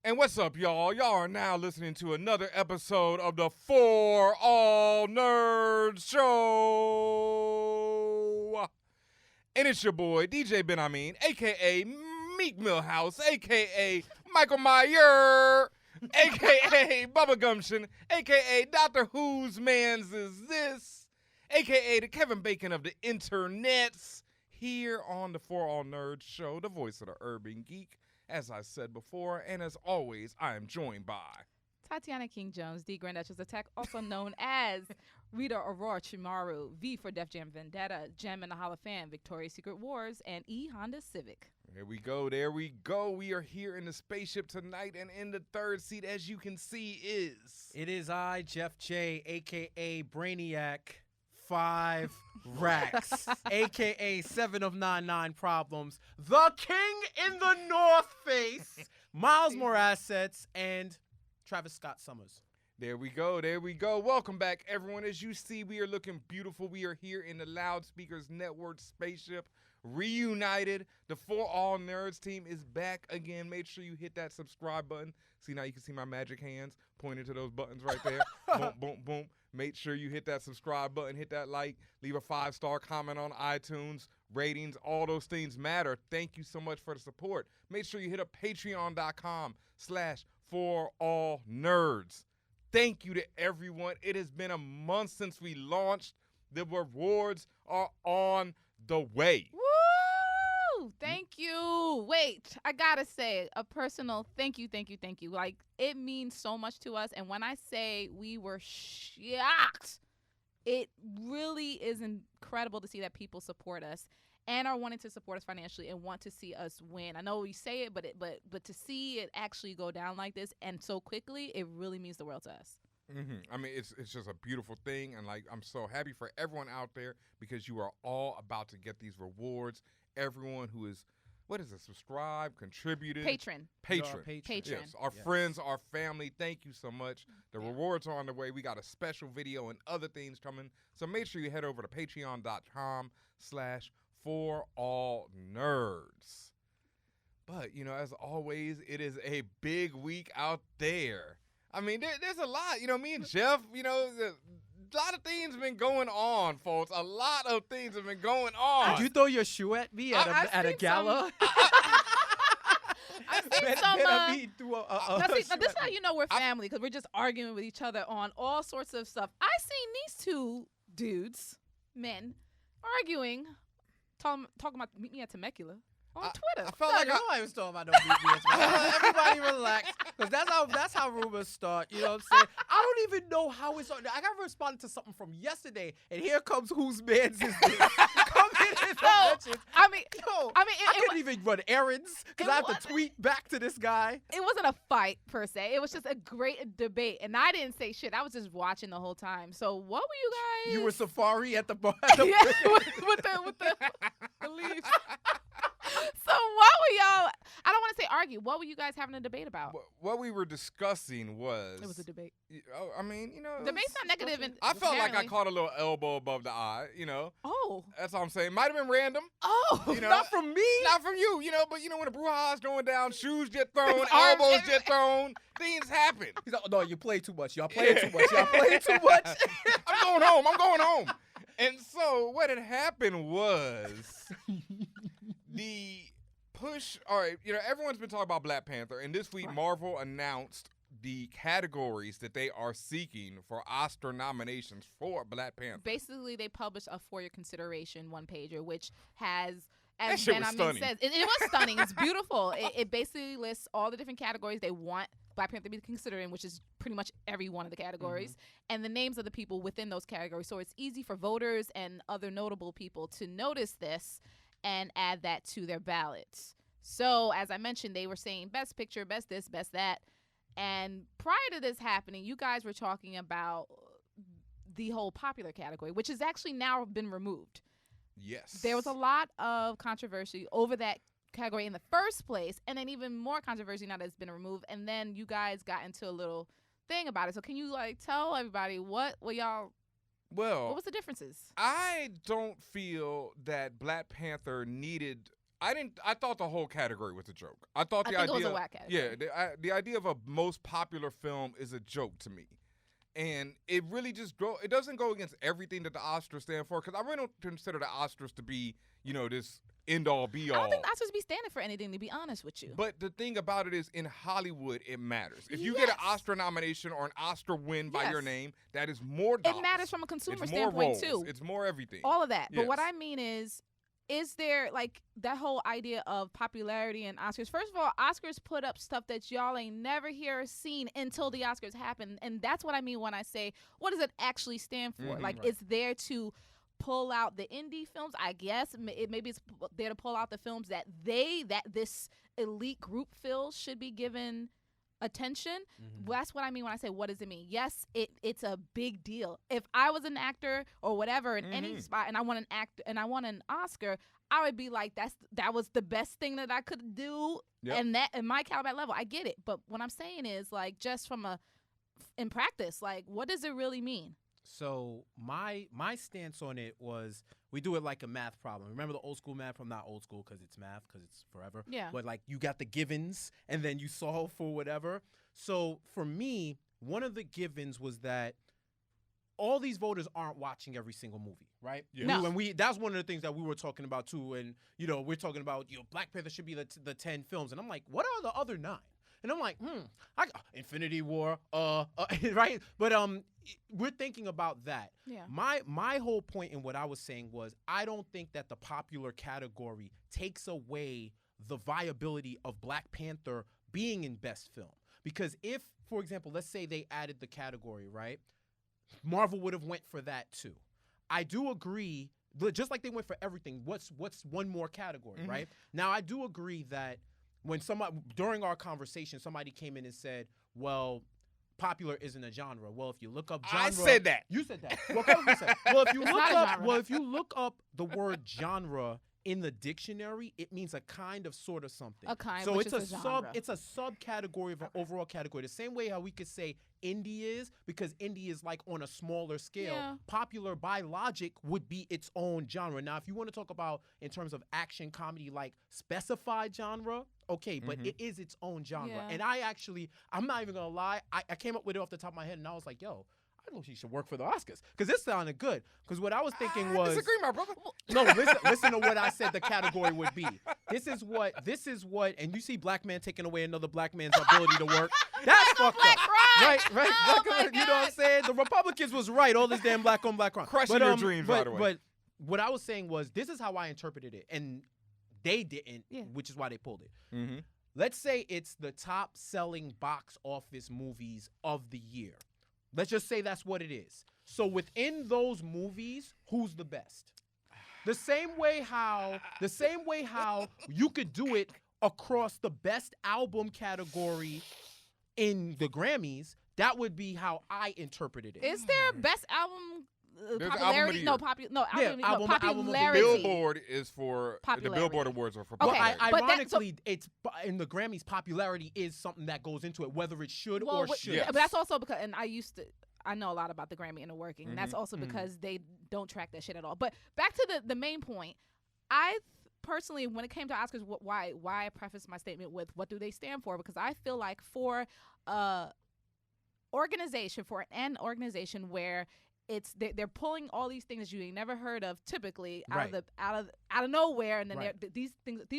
And what's up, y'all? Y'all are now listening to another episode of the ForAllNerds show. And it's your boy, DJ Benhameen, a.k.a. Meek Millhouse, a.k.a. Michael Meyer, a.k.a. Bubba Gumption, a.k.a. Doctor Who's Mans Is This, a.k.a. the Kevin Bacon of the internets, here on the ForAllNerds show, the voice of the urban geek. As I said before, and as always, I am joined by Tatiana King-Jones, D. Grand Duchess of Tech, also known as Rita Aurora Chimaru, V for Def Jam Vendetta, Gem and the Hall of Fame, Victoria's Secret Wars, and E Honda Civic. There we go. We are here in the spaceship tonight, and in the third seat, as you can see, It is I, Jeff J, a.k.a. Brainiac, 5 racks, a.k.a. 7 of 99 problems, the king in the North Face, Miles More Assets, and Travis Scott Summers. There we go. Welcome back, everyone. As you see, we are looking beautiful. We are here in the Loudspeakers Network spaceship, reunited. The ForAllNerds team is back again. Make sure you hit that subscribe button. See, now you can see my magic hands pointing to those buttons right there. Boom, boom, boom. Make sure you hit that subscribe button, hit that like, leave a 5-star comment on iTunes. Ratings, all those things matter. Thank you so much for the support. Make sure you hit up patreon.com/ForAllNerds. Thank you to everyone. It has been a month since we launched. The rewards are on the way. Woo! Thank you. Wait, I gotta say a personal thank you. Like, it means so much to us. And when I say we were shocked, it really is incredible to see that people support us and are wanting to support us financially and want to see us win. I know we say it, but to see it actually go down like this and so quickly, it really means the world to us. I mean, it's just a beautiful thing, and like I'm so happy for everyone out there because you are all about to get these rewards. Everyone who is, subscribed, contributed. Patron. Yes, our friends, our family, thank you so much. The rewards are on the way. We got a special video and other things coming. So make sure you head over to patreon.com/ForAllNerds. But, as always, it is a big week out there. I mean, there's a lot. Me and Jeff, a lot of things have been going on, folks. A lot of things have been going on. Did you throw your shoe at me at a gala? I've seen some. Now, this is how you know we're family, because we're just arguing with each other on all sorts of stuff. I seen these two dudes, men, arguing, talking about meet me at Temecula. On Twitter. I felt like nobody was talking about no BBS. Everybody relax, because that's how rumors start. You know what I'm saying? I don't even know how it's on. I got responded to something from yesterday, and here comes Whose Mans Is This? Come in the mentions. I couldn't even run errands because I have to tweet back to this guy. It wasn't a fight per se. It was just a great debate, and I didn't say shit. I was just watching the whole time. So what were you guys? You were Safari at the bar. with the leaves. So what were y'all? I don't want to say argue. What were you guys having a debate about? What we were discussing was. It was a debate. I mean, debate's not negative. I felt like I caught a little elbow above the eye. Oh. That's all I'm saying. Might have been random. Oh. Not from me. Not from you. But when the brouhaha's going down, shoes get thrown, elbows get thrown, things happen. He's like, no, you play too much. Y'all playing too much. I'm going home. And so what had happened was the push. All right, everyone's been talking about Black Panther, and this week Marvel announced the categories that they are seeking for Oscar nominations for Black Panther. Basically, they published a for your consideration one-pager, which has, as Benhameen says, it was stunning. It's beautiful. It basically lists all the different categories they want Black Panther to be considered in, which is pretty much every one of the categories, and the names of the people within those categories. So it's easy for voters and other notable people to notice this and add that to their ballots. So, as I mentioned, they were saying best picture, best this, best that. And prior to this happening, you guys were talking about the whole popular category, which has actually now been removed. Yes. There was a lot of controversy over that category in the first place, and then even more controversy now that it's been removed. And then you guys got into a little thing about it. So can you tell everybody what was the differences? I don't feel that Black Panther needed I thought the whole category was a joke. I thought I the think idea. it was a whack category. Yeah, the idea of a most popular film is a joke to me, and it really just it doesn't go against everything that the Oscars stand for. Because I really don't consider the Oscars to be, this end all be all. I don't think the Oscars be standing for anything, to be honest with you. But the thing about it is, in Hollywood, it matters. If you get an Oscar nomination or an Oscar win by your name, that is more dollars. It matters from a consumer it's standpoint, more roles. too. It's more everything. All of that. Yes. But what I mean is there, like, that whole idea of popularity and Oscars? First of all, Oscars put up stuff that y'all ain't never hear or seen until the Oscars happen. And that's what I mean when I say, what does it actually stand for? Mm-hmm, like, it's there to pull out the indie films, I guess. Maybe it's there to pull out the films that this elite group feels should be given attention. That's what I mean when I say, what does it mean? Yes, it's a big deal. If I was an actor or whatever in any spot and I want an Oscar, I would be like, that was the best thing that I could do. And that in my caliber level, I get it. But what I'm saying is, like, just in practice, like, what does it really mean? So my stance on it was, we do it like a math problem. Remember the old school math problem? Not old school because it's math, because it's forever. Yeah. But like, you got the givens and then you solve for whatever. So for me, one of the givens was that all these voters aren't watching every single movie, right? Yeah. No. And that's one of the things that we were talking about too. And we're talking about Black Panther should be the 10 films, and I'm like, what are the other 9? And I'm like, Infinity War, right? But we're thinking about that. Yeah. My whole point in what I was saying was, I don't think that the popular category takes away the viability of Black Panther being in Best Film. Because if, for example, let's say they added the category, right? Marvel would have went for that too. I do agree, just like they went for everything. What's one more category, right? Now, I do agree that when during our conversation, somebody came in and said, well, popular isn't a genre. Well, if you look up genre, I said that. You said that. Well, if you It's look not a up, genre. well, if you look up the word genre in the dictionary, it means a kind of, sort of something. A kind, so which it's is a genre. it's a subcategory of an overall category. The same way how we could say indie is, because indie is like on a smaller scale. Yeah. Popular by logic would be its own genre. Now, if you want to talk about in terms of action comedy, like specified genre, okay, but it is its own genre. Yeah. And I'm not even gonna lie, I came up with it off the top of my head, and I was like, yo, I know she should work for the Oscars, because this sounded good. Because what I was thinking was, disagree, my brother. no, listen to what I said the category would be. This is what, and you see black man taking away another black man's ability to work. That's fucked up. Right. Oh my You know what I'm saying? The Republicans was right. All this damn black on black crime. Crushing your dreams right away. But what I was saying was, this is how I interpreted it, and they didn't, which is why they pulled it. Let's say it's the top selling box office movies of the year. Let's just say that's what it is. So within those movies, who's the best? The same way how you could do it across the best album category in the Grammys, that would be how I interpreted it. Is there a best album There's popularity? album of the year. Popularity. Billboard is for Popularity. the Billboard Awards are for Okay. popularity. But Ironically, it's in the Grammys, popularity is something that goes into it, whether it should or shouldn't. But that's also because, and I know a lot about the Grammy inner working, and that's also because they don't track that shit at all. But back to the main point, I personally, when it came to Oscars, why I preface my statement with what do they stand for? Because I feel like for an organization where they're pulling all these things that you ain't never heard of, typically out of nowhere, and then these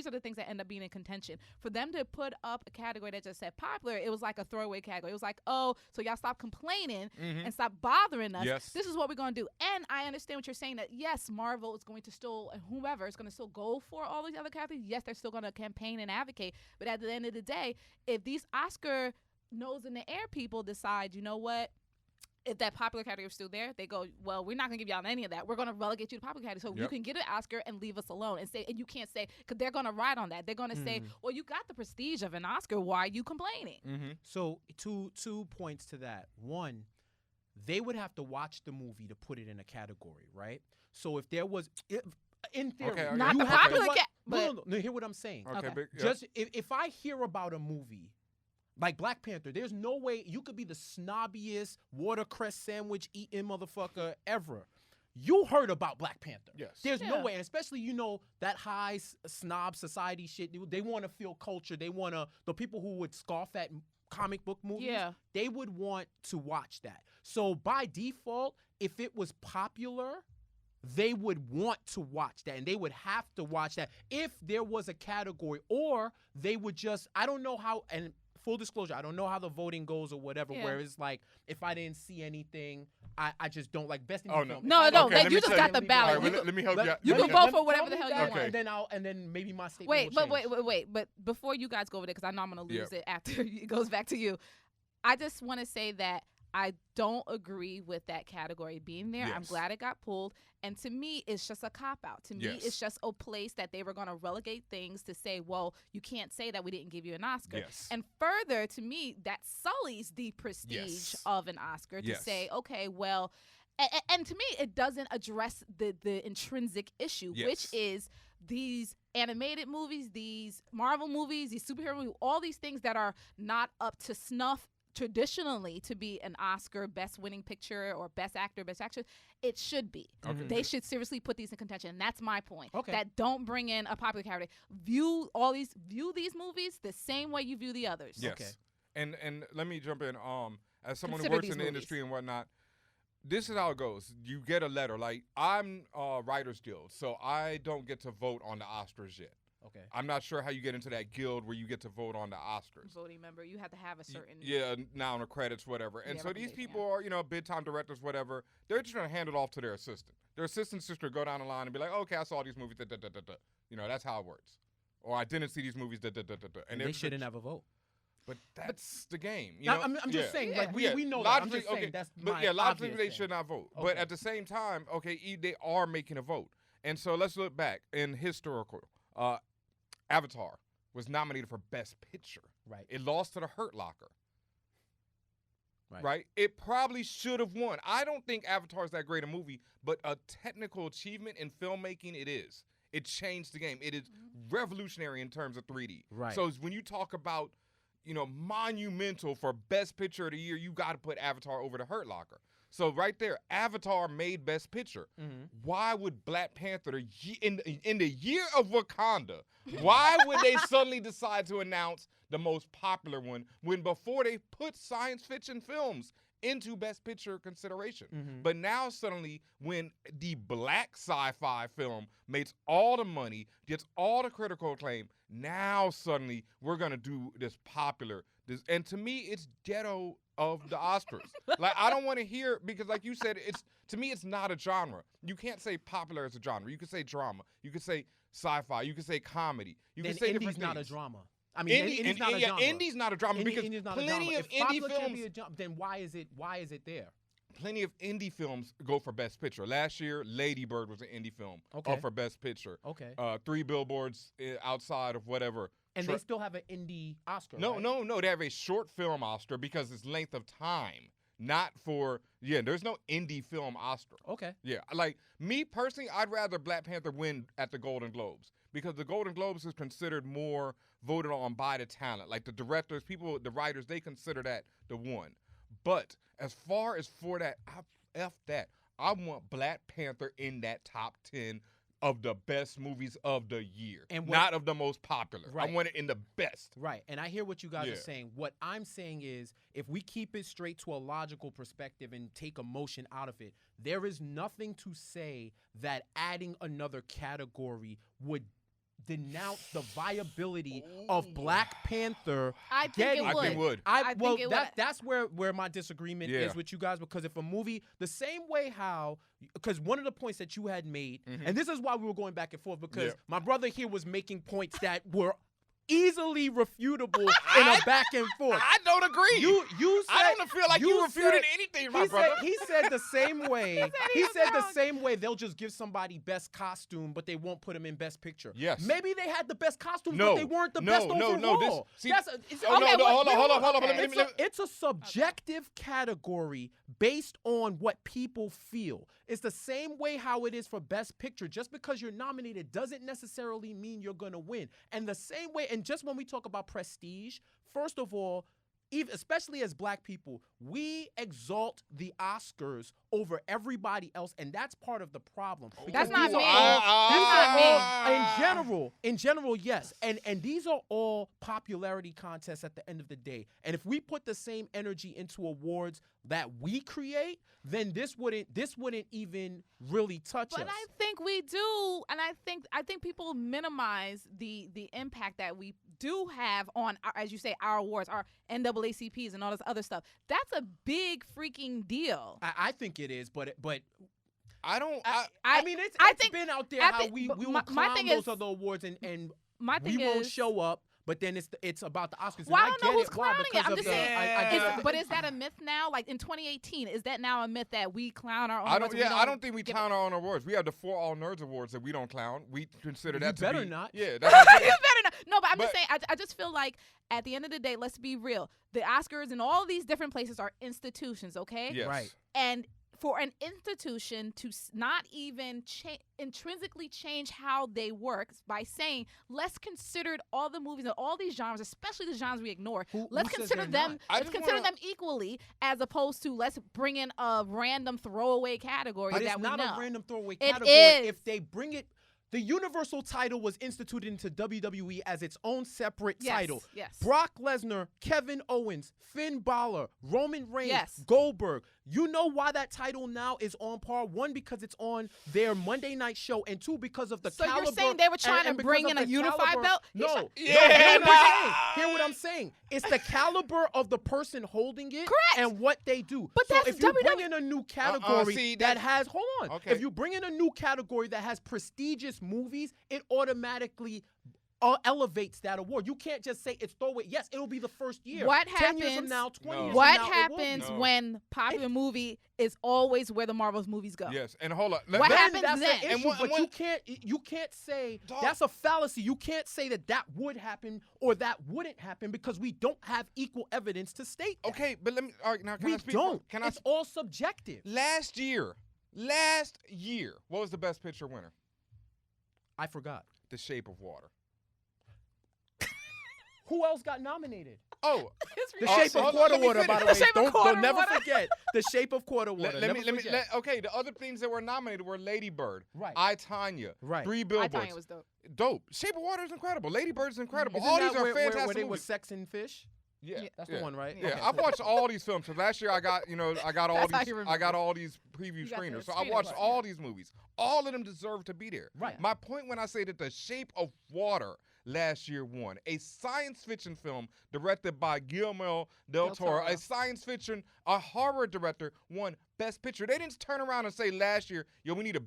are the things that end up being in contention. For them to put up a category that just said popular, it was like a throwaway category. It was like, oh, so y'all stop complaining and stop bothering us. Yes. This is what we're gonna do. And I understand what you're saying, that yes, Marvel is going to still, and whomever is going to still go for all these other categories. Yes, they're still going to campaign and advocate. But at the end of the day, if these Oscar nose in the air people decide, you know what? If that popular category is still there, they go, well, we're not going to give y'all any of that. We're going to relegate you to popular category. So you can get an Oscar and leave us alone. And you can't say, because they're going to ride on that. They're going to say, well, you got the prestige of an Oscar. Why are you complaining? So two points to that. One, they would have to watch the movie to put it in a category, right? So if there was, in theory, Okay, Not you the have to popular no, hear what I'm saying. Okay. Just if I hear about a movie like Black Panther, there's no way you could be the snobbiest watercress sandwich eating motherfucker ever. you heard about Black Panther. Yes. There's no Yeah. way, and especially that high snob society shit. They want to feel culture. They want to the people who would scoff at comic book movies. Yeah. They would want to watch that. So by default, if it was popular, they would want to watch that, and they would have to watch that if there was a category, or they would just, I don't know how, and full disclosure, I don't know how the voting goes or whatever, Yeah. where it's like, if I didn't see anything, I just don't like best indie Oh, film. No, If I no, don't- let you me just tell got you- the All ballot. right, let me help you out. You Let can me- vote for whatever the hell you that, want. and then maybe my statement Wait, will but change. wait. But before you guys go over there, because I know I'm gonna lose Yeah. it after it goes back to you. I just want to say that I don't agree with that category being there. I'm Yes. glad it got pulled. And to me, it's just a cop out. To me, Yes. it's just a place that they were going to relegate things to say, well, you can't say that we didn't give you an Oscar. Yes. And further, to me, that sullies the prestige Yes. of an Oscar to Yes. say, okay, well, and to me, it doesn't address the intrinsic issue, Yes. which is these animated movies, these Marvel movies, these superhero movies, all these things that are not up to snuff traditionally to be an Oscar best winning picture or best actor, best actress. It should be. Okay. They should seriously put these in contention. And that's my point. Okay. That don't bring in a popular character. View these movies the same way you view the others. Yes. Okay. And let me jump in. As someone Consider who works these in the movies. industry and whatnot, this is how it goes. You get a letter. Like, I'm Writers Guild, so I don't get to vote on the Oscars yet. Okay. I'm not sure how you get into that guild where you get to vote on the Oscars. Voting member, you have to have a certain. Yeah, now on the credits, whatever. And Yeah, so these recommendation, people are, bid time directors, whatever. They're just going to hand it off to their assistant. Their assistant's just going to go down the line and be like, okay, I saw these movies, da, da, da, da, da. That's how it works. Or I didn't see these movies, da, da, da, da, da. And they shouldn't have a vote. But that's the game. I'm just saying, like, we know that. I'm logically, just saying okay, that's but my yeah, logically obvious they thing. should not vote. Okay. But at the same time, okay, they are making a vote. And so let's look back in historical. Avatar was nominated for Best Picture. Right. It lost to The Hurt Locker. Right. It probably should have won. I don't think Avatar is that great a movie, but a technical achievement in filmmaking, it is. It changed the game. It is revolutionary in terms of 3D. Right. So when you talk about, monumental for Best Picture of the Year, you got to put Avatar over The Hurt Locker. So right there, Avatar made Best Picture. Mm-hmm. Why would Black Panther, in the year of Wakanda, why would they suddenly decide to announce the most popular one when before they put science fiction films into Best Picture consideration? Mhm. But now suddenly when the black sci-fi film makes all the money, gets all the critical acclaim, now suddenly we're going to do this popular. And to me, it's ghetto of the Oscars. Like, I don't want to hear, because like you said, to me, it's not a genre. You can't say popular as a genre. You could say drama. You could say sci-fi. You could say comedy. You Then could say indie's different not a things. drama. I mean, indie's not a genre. Indie's not a drama because Indie's not a plenty genre. of If indie popular can films be a genre, then why is it there? plenty of indie films go for Best Picture. Last year, Lady Bird was an indie film Okay. up for Best Picture. Okay. 3 Billboards outside of whatever. And they still have an indie Oscar. No, right? no. They have a short film Oscar because it's length of time, not for there's no indie film Oscar. Okay. Yeah, like me personally, I'd rather Black Panther win at the Golden Globes because the Golden Globes is considered more voted on by the talent. Like the directors, people, the writers, they consider that the one. But as far as for that, F that. I want Black Panther in that top 10 of the best movies of the year, And not of the most popular. Right. I want it in the best. Right. And I hear what you guys Yeah. are saying. What I'm saying is if we keep it straight to a logical perspective and take emotion out of it, there is nothing to say that adding another category would denounce the viability of Black Panther. I think getting- it would. I think it would. I well, think it would. that's where my disagreement Yeah. is with you guys, because if a movie, the same way how, because one of the points that you had made, Mhm. and this is why we were going back and forth, because Yeah. my brother here was making points that were easily refutable in a back and forth. I don't agree. You said, I don't feel like you refuted said- anything, my he brother. said, he said the same way. he he was said the wrong. same way. They'll just give somebody best costume, but they won't put him in best picture. Yes. Maybe they had the best costumes, No. but they weren't the No, best no, overall. no, see- That's Oh, no, Okay, no, what- hold on, wait, hold on. okay. Let me- It's a subjective category based on what people feel. It's the same way how it is for Best Picture. Just because you're nominated doesn't necessarily mean you're going to win. And the same way, and just when we talk about prestige, first of all, especially as black people, we exalt the Oscars over everybody else, and that's part of the problem. That's Because not these are me. all- in general, yes. And these are all popularity contests at the end of the day. And if we put the same energy into awards that we create, then this wouldn't even really touch But us. I think we do, and I think people minimize the impact that we do have on, as you say, our awards, our NAACPs, and all this other stuff. That's a big freaking deal. I think it is, but I don't. I mean, it's think- been out there I how think- we but will my clown thing those is- other awards and My we thing won't is, show up. But then it's about the Oscars. Well, and I don't know get who's it. Why? clowning it. Because I'm of just the- saying. I get it. But is that a myth now? Like in 2018, is that now a myth that we clown our own I awards don't. and we Yeah, I don't think we give clown our own awards. We have the ForAllNerds awards that we don't clown. We consider You that to better be. not. Yeah, You that's what I'm saying. better not. No, but I'm just But- saying. I just feel like at the end of the day, let's be real. The Oscars and all these different places are institutions, okay? Yes. Right. And for an institution to not even intrinsically change how they work by saying, let's consider all the movies and all these genres, especially the genres we ignore, Who let's says consider they're them. not? I Let's just consider wanna- them equally, as opposed to let's bring in a random throwaway category But that it's we not know. a random throwaway It category. is. If they bring it, the Universal title was instituted into WWE as its own separate Yes, title. yes. Brock Lesnar, Kevin Owens, Finn Balor, Roman Reigns, Yes. Goldberg. You know why that title now is on par? One, because it's on their Monday night show, and two, because of the So caliber. you're saying they were trying and to because bring of in a the unified caliber- belt? No. Yeah, Hear what I'm saying. It's the caliber of the person holding it Correct. and what they do. But so that's if you bring WWE. in a new category see, that that- has, hold on. Okay. If you bring in a new category that has prestigious movies, it automatically elevates that award. You can't just say it's throwaway. Yes, it'll be the first year. What 10 years from happens- now, 20 No. years What from now, it will be. happens No. when popular movie is always where the Marvel's movies go? Yes, and hold on. What Then happens that's then? an And issue, what- but and you can't say Dog. that's a fallacy. You can't say that would happen or that wouldn't happen because we don't have equal evidence to state that. Okay, but let me. All right, now can We I speak? don't. Can I? It's all subjective. Last year, what was the Best Picture winner? I forgot. The Shape of Water. Who else got nominated? Oh, The Oh, Shape so of hold on, Quarter let me Water, by finish. the The way. Shape of Quarter Don't never Water. forget. The Shape of Quarter Water. let me. forget. Okay, the other things that were nominated were Lady Bird, Right. I, Tonya, Right. Three I Billboards. thought it was dope. Dope. Shape of Water is incredible. Lady Bird is incredible. Isn't All that these are where fantastic they were movies. Sex and Fish? Yeah, That's the one, right? Yeah, Okay. I've watched all these films. So last year I got all That's how these you I got remember. all these preview You got the screeners. So I screener watched part, all yeah. these movies. All of them deserve to be there. Right. My point when I say that The Shape of Water last year won, a science fiction film directed by Guillermo del Toro, a science fiction, a horror director, won Best Picture. They didn't turn around and say last year, yo, we need a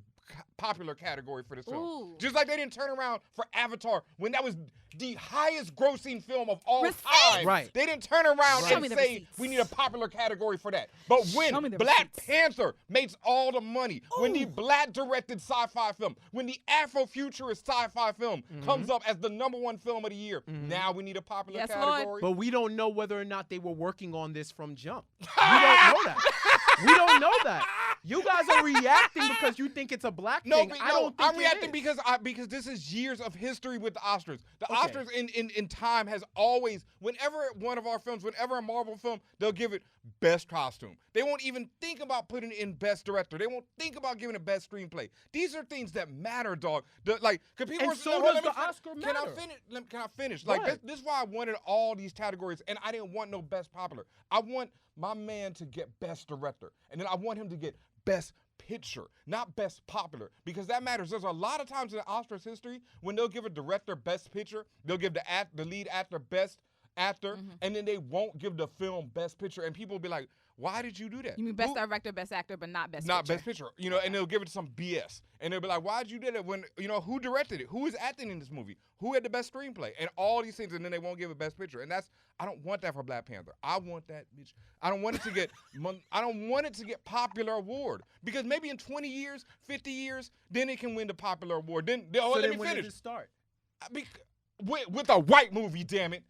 popular category for this film. Ooh. Just like they didn't turn around for Avatar when that was the highest grossing film of all Receipts. time. Right. They didn't turn around Show me and the say receipts. we need a popular category for that. But Show me when the Black receipts. Panther makes all the money, when the Ooh. black directed sci-fi film, when the Afrofuturist sci-fi film comes up as the #1 film of the year, now we need a popular Yes, Lord. category. But we don't know whether or not they were working on this from jump. We don't know that. We don't know that. You guys are reacting because you think it's a black No, thing. but I don't think I'm it reacting is. because this is years of history with the Oscars. The Okay. Oscars in time has always, whenever one of our films, whenever a Marvel film, they'll give it best costume. They won't even think about putting it in best director. They won't think about giving it best screenplay. These are things that matter, dog. Cause people And were so saying, does let me the fin- Oscar Can I matter. finish? Can I finish? Go Like ahead. this is why I wanted all these categories, and I didn't want no best popular. I want my man to get best director, and then I want him to get best picture, not best popular, because that matters. There's a lot of times in the Oscars history when they'll give a director best picture, they'll give the lead actor best actor, and then they won't give the film best picture, and people will be like, why did you do that? You mean best Who- director, best actor, but not best not picture. best picture, and they'll give it some BS, and they'll be like, "Why'd you do that?" When who directed it, who is acting in this movie, who had the best screenplay, and all these things, and then they won't give it best picture, and I don't want that for Black Panther. I want that bitch. I don't want it to get. I don't want it to get popular award because maybe in 20 years, 50 years, then it can win the popular award. Then So let then me when did finish. it start? With a white movie, damn it.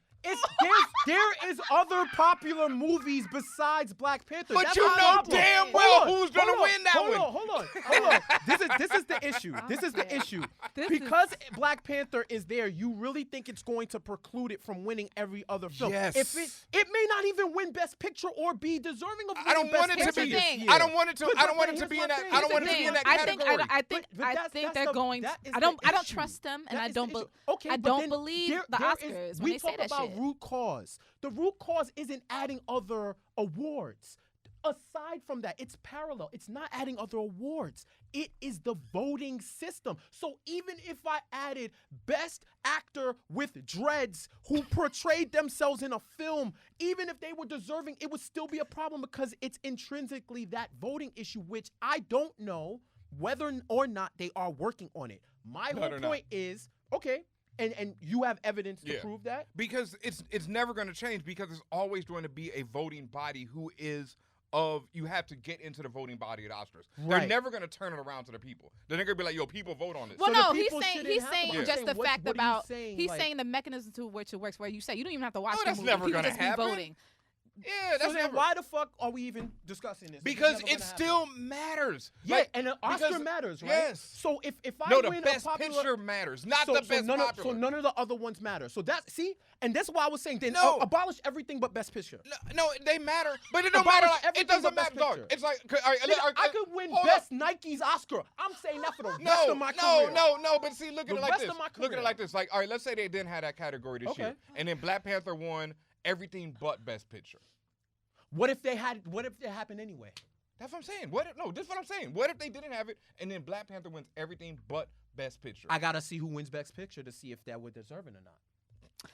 there is other popular movies besides Black Panther. But That's you the know problem. damn Hold well on, who's gonna hold on, win that one. Hold on. This is the issue. This is the issue. Because Black Panther is there, you really think it's going to preclude it from winning every other film. Yes. If it may not even win Best Picture or be deserving of winning I don't Best want it to Picture be. this year. I don't want it to. But- I don't want but it to be here's in my that. thing. I don't want it Here's to be in the that thing. category. I think But they're that's going. that is I the don't issue. trust them, and That I is don't. the issue. Okay, I but don't then believe there- the there Oscars is- when they say that We talk about shit. root cause. The root cause isn't adding other awards. Aside from that, it's parallel. It's not adding other awards. It is the voting system. So even if I added Best Actor with dreads who portrayed themselves in a film, even if they were deserving, it would still be a problem because it's intrinsically that voting issue, which I don't know whether or not they are working on it. My No, whole they're not. point is, okay, and you have evidence to Yeah. prove that? Because it's never going to change because there's always going to be a voting body who is you have to get into the voting body at Oscars. They're Right. never going to turn it around to the people. They're not going to be like, yo, people vote on this. Well, So the no, he's people saying shouldn't he's have saying to vote. just the What- fact what are you about saying? he's Like- saying the mechanism to which it works, where you say you don't even have to watch No, the that's movie. never People gonna just be happen. voting. Yeah, So that's then never. why the fuck are we even discussing this? If it's Because never it gonna still happen? matters. Yeah, Like, and an Oscar because- matters, right? Yes. So if I No, the win best a popular, picture matters, not so, the so best none popular. Of, so none of the other ones matter. So that's and that's why I was saying then No. abolish everything but Best Picture. No, they matter, but it don't Abolish matter. Like, it everything doesn't but Best matter, dog. Picture. It's like, all right, Nigga, I could win hold Best up. Nike's Oscar. I'm saying that for the rest No, of my no, career. no. But see, look at The it like rest this. of my Look at it career. like this. Like, all right, let's say they didn't have that category this Okay. year, and then Black Panther won everything but Best Picture. What if it happened anyway? That's what I'm saying. This is what I'm saying. What if they didn't have it, and then Black Panther wins everything but Best Picture? I gotta see who wins Best Picture to see if that would deserve it or not.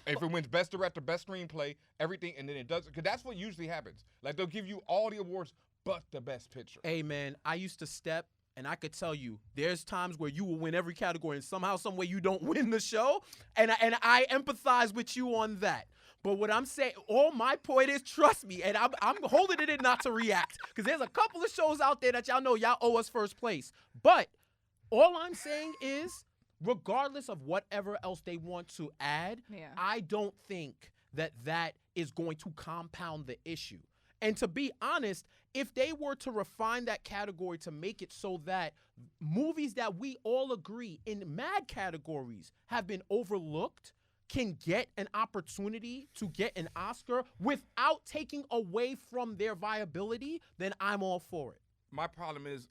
If it wins Best Director, Best Screenplay, everything, and then it doesn't, because that's what usually happens. Like, they'll give you all the awards but the Best Picture. Hey man, I used to step, and I could tell you, there's times where you will win every category, and somehow, some way, you don't win the show, and I empathize with you on that. But what I'm saying, all my point is, trust me, and I'm holding it in not to react, because there's a couple of shows out there that y'all know y'all owe us first place. But all I'm saying is, regardless of whatever else they want to add, Yeah. I don't think that is going to compound the issue. And to be honest, if they were to refine that category to make it so that movies that we all agree in mad categories have been overlooked can get an opportunity to get an Oscar without taking away from their viability, then I'm all for it. My problem is,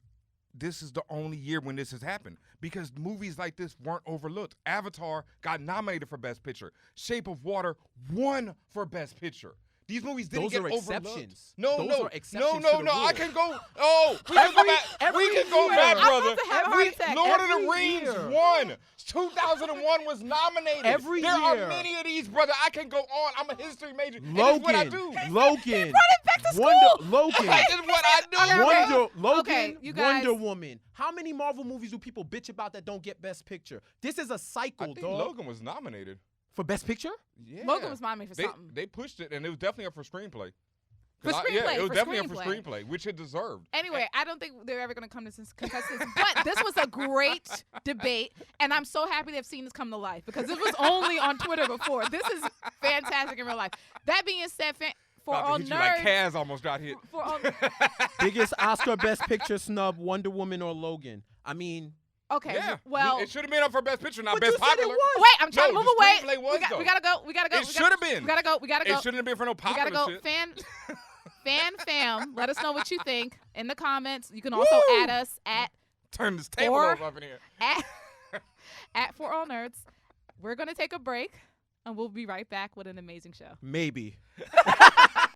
this is the only year when this has happened because movies like this weren't overlooked. Avatar got nominated for Best Picture. Shape of Water won for Best Picture. These movies didn't Those get are overlooked. exceptions. No, Those no, are exceptions no, to the no. I rule. can go. Oh, we can go back. We can go year. back, I'm brother. about to have a heart attack. Lord of the Every Rings year. won. 2001 was nominated. Every there year. are many of these, brother. I can go on. I'm a history major. And Logan, it's what I do. Logan, back to Wonder, school. Logan, This is what I do. Logan, Okay, you guys- Wonder Woman. How many Marvel movies do people bitch about that don't get Best Picture? This is a I cycle, think dog. Logan was nominated. For Best Picture? Yeah. Logan was nominated for something. They pushed it, and it was definitely up for screenplay. For 'Cause screenplay, it was for definitely up for screenplay. screenplay, which it deserved. Anyway, I don't think they're ever going to come to this consensus, but this was a great debate, and I'm so happy they've seen this come to life because this was only on Twitter before. This is fantastic in real life. That being said, for About to all hit you like nerds, Kaz almost got hit. for all, Biggest Oscar Best Picture snub, Wonder Woman or Logan? I mean, okay, Yeah, well, it should have been up for Best Picture, not but Best you said it Popular. was. wait, I'm trying No, to move the away. screenplay was, though. We gotta go. We gotta go. It should have been. We gotta go. We gotta go. It shouldn't have been for no We popular gotta go. shit. Fam. Let us know what you think in the comments. You can also Woo! add us at Turn this table Or- over up in here. at ForAllNerds. We're gonna take a break, and we'll be right back with an amazing show. maybe.